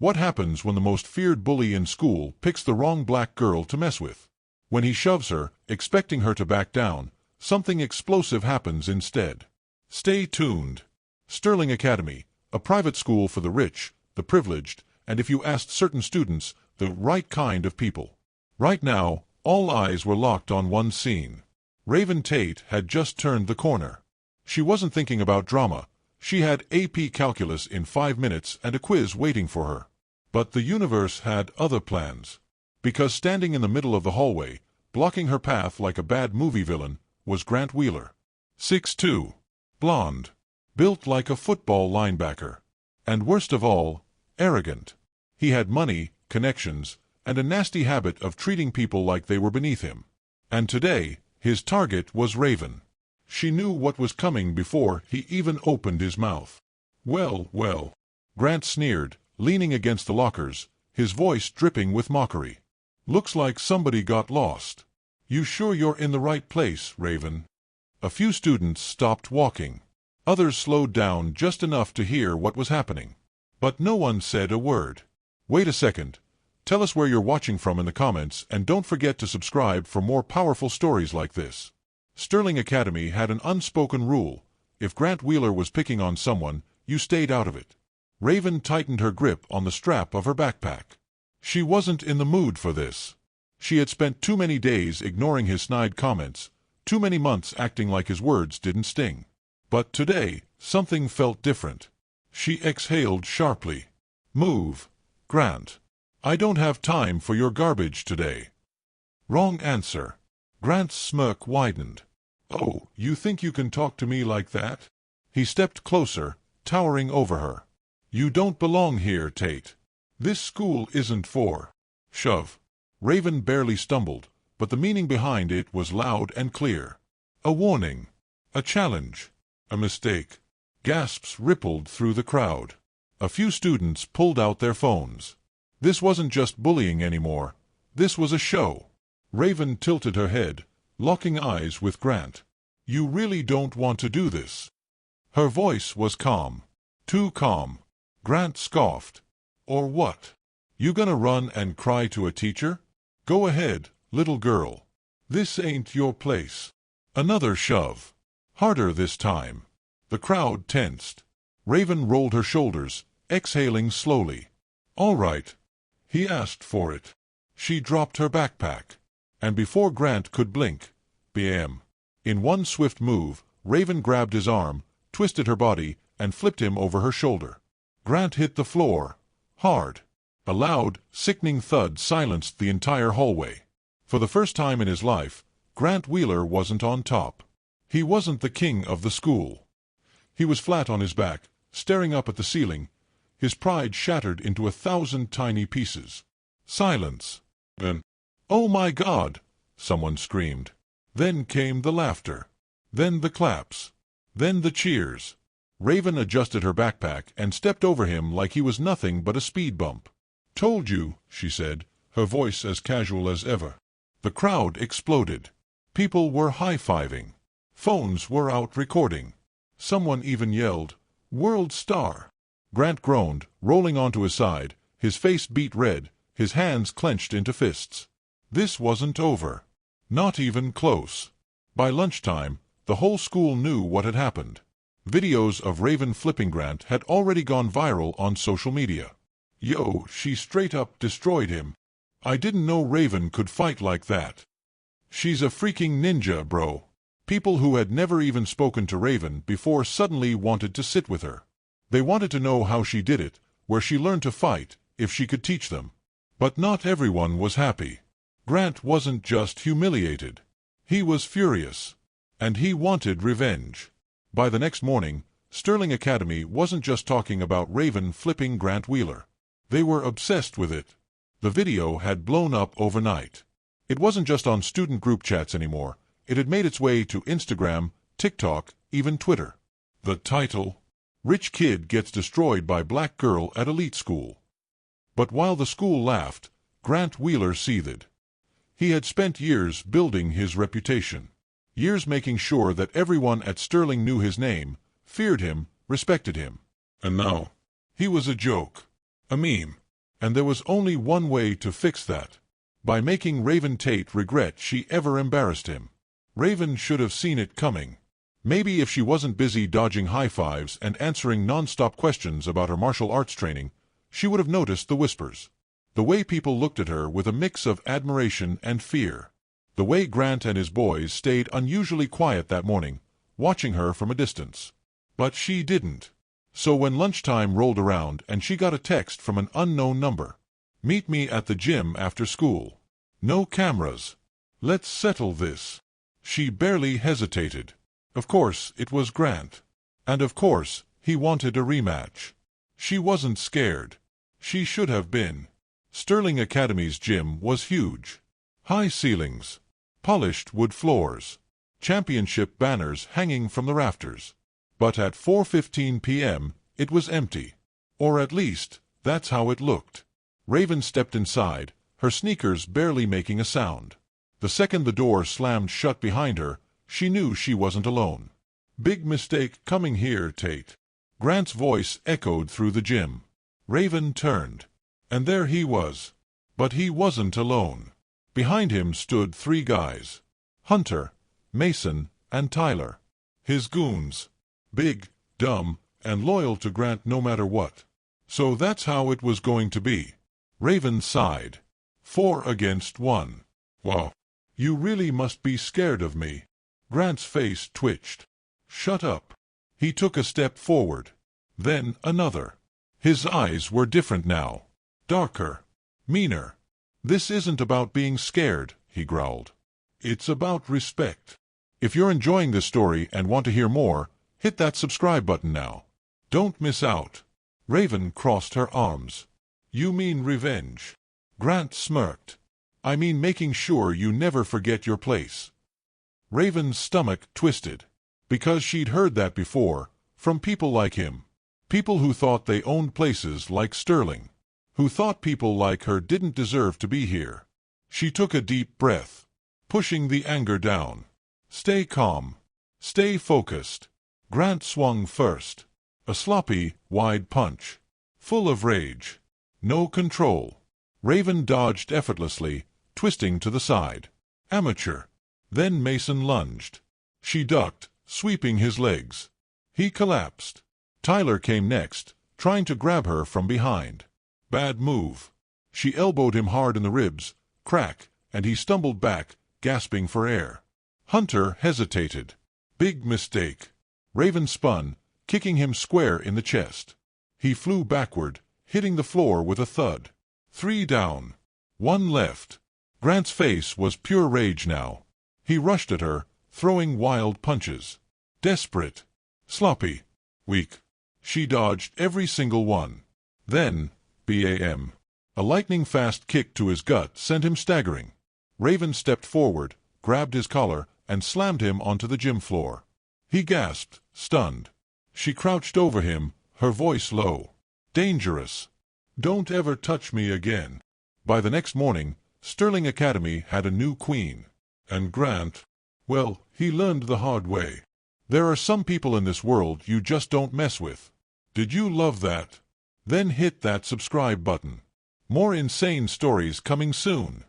What happens when the most feared bully in school picks the wrong black girl to mess with? When he shoves her, expecting her to back down, something explosive happens instead. Stay tuned. Sterling Academy, a private school for the rich, the privileged, and if you asked certain students, the right kind of people. Right now, all eyes were locked on one scene. Raven Tate had just turned the corner. She wasn't thinking about drama. She had AP Calculus in 5 minutes and a quiz waiting for her. But the universe had other plans. Because standing in the middle of the hallway, blocking her path like a bad movie villain, was Grant Wheeler. 6'2", blonde, built like a football linebacker. And worst of all, arrogant. He had money, connections, and a nasty habit of treating people like they were beneath him. And today, his target was Raven. She knew what was coming before he even opened his mouth. "Well, well," Grant sneered, leaning against the lockers, his voice dripping with mockery. "Looks like somebody got lost. You sure you're in the right place, Raven?" A few students stopped walking. Others slowed down just enough to hear what was happening. But no one said a word. Wait a second. Tell us where you're watching from in the comments, and don't forget to subscribe for more powerful stories like this. Sterling Academy had an unspoken rule. If Grant Wheeler was picking on someone, you stayed out of it. Raven tightened her grip on the strap of her backpack. She wasn't in the mood for this. She had spent too many days ignoring his snide comments, too many months acting like his words didn't sting. But today, something felt different. She exhaled sharply. "Move, Grant. I don't have time for your garbage today." Wrong answer. Grant's smirk widened. "Oh, you think you can talk to me like that?" He stepped closer, towering over her. "You don't belong here, Tate. This school isn't for..." "Shove." Raven barely stumbled, but the meaning behind it was loud and clear. A warning. A challenge. A mistake. Gasps rippled through the crowd. A few students pulled out their phones. This wasn't just bullying anymore. This was a show. Raven tilted her head, locking eyes with Grant. "You really don't want to do this?" Her voice was calm. Too calm. Grant scoffed. "Or what? You gonna run and cry to a teacher? Go ahead, little girl. This ain't your place." Another shove. Harder this time. The crowd tensed. Raven rolled her shoulders, exhaling slowly. "All right. He asked for it." She dropped her backpack. And before Grant could blink, bam! In one swift move, Raven grabbed his arm, twisted her body, and flipped him over her shoulder. Grant hit the floor. Hard. A loud, sickening thud silenced the entire hallway. For the first time in his life, Grant Wheeler wasn't on top. He wasn't the king of the school. He was flat on his back, staring up at the ceiling, his pride shattered into 1,000 tiny pieces. Silence. Then, "Oh my God!" someone screamed. Then came the laughter. Then the claps. Then the cheers. Raven adjusted her backpack and stepped over him like he was nothing but a speed bump. "Told you," she said, her voice as casual as ever. The crowd exploded. People were high-fiving. Phones were out recording. Someone even yelled, "World Star!" Grant groaned, rolling onto his side, his face beet red, his hands clenched into fists. This wasn't over. Not even close. By lunchtime, the whole school knew what had happened. Videos of Raven flipping Grant had already gone viral on social media. "Yo, she straight up destroyed him. I didn't know Raven could fight like that. She's a freaking ninja, bro." People who had never even spoken to Raven before suddenly wanted to sit with her. They wanted to know how she did it, where she learned to fight, if she could teach them. But not everyone was happy. Grant wasn't just humiliated. He was furious. And he wanted revenge. By the next morning, Sterling Academy wasn't just talking about Raven flipping Grant Wheeler. They were obsessed with it. The video had blown up overnight. It wasn't just on student group chats anymore. It had made its way to Instagram, TikTok, even Twitter. The title: "Rich Kid Gets Destroyed by Black Girl at Elite School." But while the school laughed, Grant Wheeler seethed. He had spent years building his reputation. Years making sure that everyone at Sterling knew his name, feared him, respected him. And now, he was a joke. A meme. And there was only one way to fix that. By making Raven Tate regret she ever embarrassed him. Raven should have seen it coming. Maybe if she wasn't busy dodging high fives and answering non-stop questions about her martial arts training, she would have noticed the whispers. The way people looked at her with a mix of admiration and fear. The way Grant and his boys stayed unusually quiet that morning, watching her from a distance. But she didn't. So when lunchtime rolled around and she got a text from an unknown number. "Meet me at the gym after school. No cameras. Let's settle this." She barely hesitated. Of course, it was Grant. And of course, he wanted a rematch. She wasn't scared. She should have been. Sterling Academy's gym was huge. High ceilings. Polished wood floors. Championship banners hanging from the rafters. But at 4:15 p.m., it was empty. Or at least, that's how it looked. Raven stepped inside, her sneakers barely making a sound. The second the door slammed shut behind her, she knew she wasn't alone. "Big mistake coming here, Tate." Grant's voice echoed through the gym. Raven turned. And there he was. But he wasn't alone. Behind him stood 3 guys. Hunter, Mason, and Tyler. His goons. Big, dumb, and loyal to Grant no matter what. So that's how it was going to be. Raven sighed. 4 against 1. Wow. You really must be scared of me. Grant's face twitched. Shut up. He took a step forward. Then another. His eyes were different now. Darker. Meaner. "This isn't about being scared," he growled. "It's about respect." If you're enjoying this story and want to hear more, hit that subscribe button now. Don't miss out. Raven crossed her arms. "You mean revenge?" Grant smirked. "I mean making sure you never forget your place." Raven's stomach twisted. Because she'd heard that before, from people like him. People who thought they owned places like Sterling. Who thought people like her didn't deserve to be here. She took a deep breath, pushing the anger down. "Stay calm. Stay focused." Grant swung first. A sloppy, wide punch. Full of rage. No control. Raven dodged effortlessly, twisting to the side. Amateur. Then Mason lunged. She ducked, sweeping his legs. He collapsed. Tyler came next, trying to grab her from behind. Bad move. She elbowed him hard in the ribs, crack, and he stumbled back, gasping for air. Hunter hesitated. Big mistake. Raven spun, kicking him square in the chest. He flew backward, hitting the floor with a thud. 3 down. 1 left. Grant's face was pure rage now. He rushed at her, throwing wild punches. Desperate. Sloppy. Weak. She dodged every single one. Then, bam. A lightning-fast kick to his gut sent him staggering. Raven stepped forward, grabbed his collar, and slammed him onto the gym floor. He gasped, stunned. She crouched over him, her voice low. Dangerous. Don't ever touch me again. By the next morning, Sterling Academy had a new queen. And Grant, well, he learned the hard way. There are some people in this world you just don't mess with. Did you love that? Then hit that subscribe button. More insane stories coming soon.